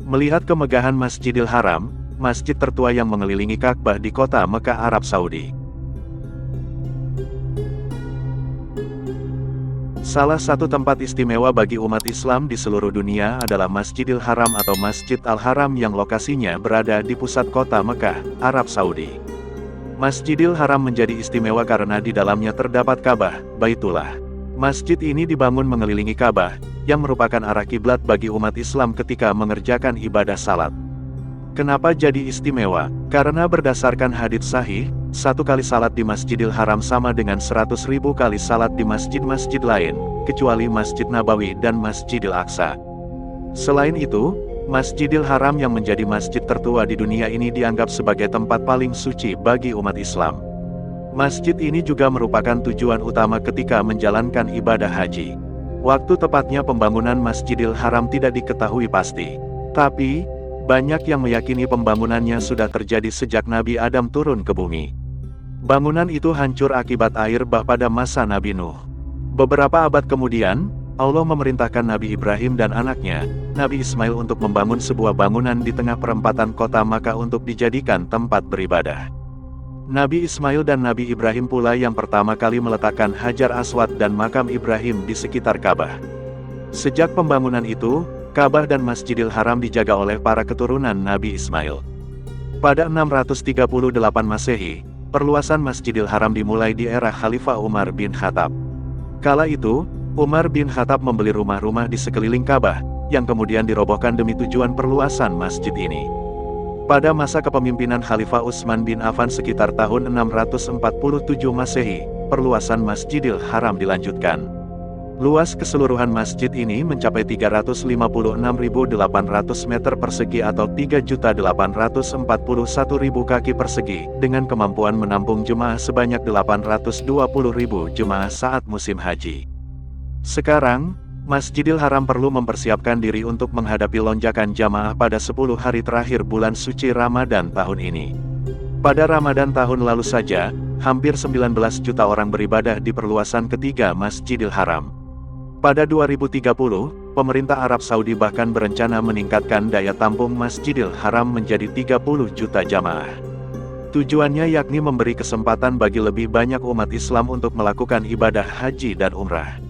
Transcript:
Melihat kemegahan Masjidil Haram, masjid tertua yang mengelilingi Ka'bah di kota Mekah, Arab Saudi. Salah satu tempat istimewa bagi umat Islam di seluruh dunia adalah Masjidil Haram atau Masjid Al-Haram yang lokasinya berada di pusat kota Mekah, Arab Saudi. Masjidil Haram menjadi istimewa karena di dalamnya terdapat Ka'bah, Baitullah. Masjid ini dibangun mengelilingi Ka'bah, yang merupakan arah kiblat bagi umat Islam ketika mengerjakan ibadah salat. Kenapa jadi istimewa? Karena berdasarkan hadits sahih, satu kali salat di Masjidil Haram sama dengan 100.000 kali salat di masjid-masjid lain, kecuali Masjid Nabawi dan Masjidil Aqsa. Selain itu, Masjidil Haram yang menjadi masjid tertua di dunia ini dianggap sebagai tempat paling suci bagi umat Islam. Masjid ini juga merupakan tujuan utama ketika menjalankan ibadah haji. Waktu tepatnya pembangunan Masjidil Haram tidak diketahui pasti. Tapi, banyak yang meyakini pembangunannya sudah terjadi sejak Nabi Adam turun ke bumi. Bangunan itu hancur akibat air bah pada masa Nabi Nuh. Beberapa abad kemudian, Allah memerintahkan Nabi Ibrahim dan anaknya, Nabi Ismail untuk membangun sebuah bangunan di tengah perempatan kota Makkah untuk dijadikan tempat beribadah. Nabi Ismail dan Nabi Ibrahim pula yang pertama kali meletakkan Hajar Aswad dan makam Ibrahim di sekitar Ka'bah. Sejak pembangunan itu, Ka'bah dan Masjidil Haram dijaga oleh para keturunan Nabi Ismail. Pada 638 Masehi, perluasan Masjidil Haram dimulai di era Khalifah Umar bin Khattab. Kala itu, Umar bin Khattab membeli rumah-rumah di sekeliling Ka'bah, yang kemudian dirobohkan demi tujuan perluasan masjid ini. Pada masa kepemimpinan Khalifah Utsman bin Affan sekitar tahun 647 Masehi, perluasan Masjidil Haram dilanjutkan. Luas keseluruhan masjid ini mencapai 356.800 meter persegi atau 3.841.000 kaki persegi, dengan kemampuan menampung jemaah sebanyak 820.000 jemaah saat musim haji. Sekarang, Masjidil Haram perlu mempersiapkan diri untuk menghadapi lonjakan jamaah pada 10 hari terakhir bulan suci Ramadan tahun ini. Pada Ramadan tahun lalu saja, hampir 19 juta orang beribadah di perluasan ketiga Masjidil Haram. Pada 2030, pemerintah Arab Saudi bahkan berencana meningkatkan daya tampung Masjidil Haram menjadi 30 juta jamaah. Tujuannya yakni memberi kesempatan bagi lebih banyak umat Islam untuk melakukan ibadah haji dan umrah.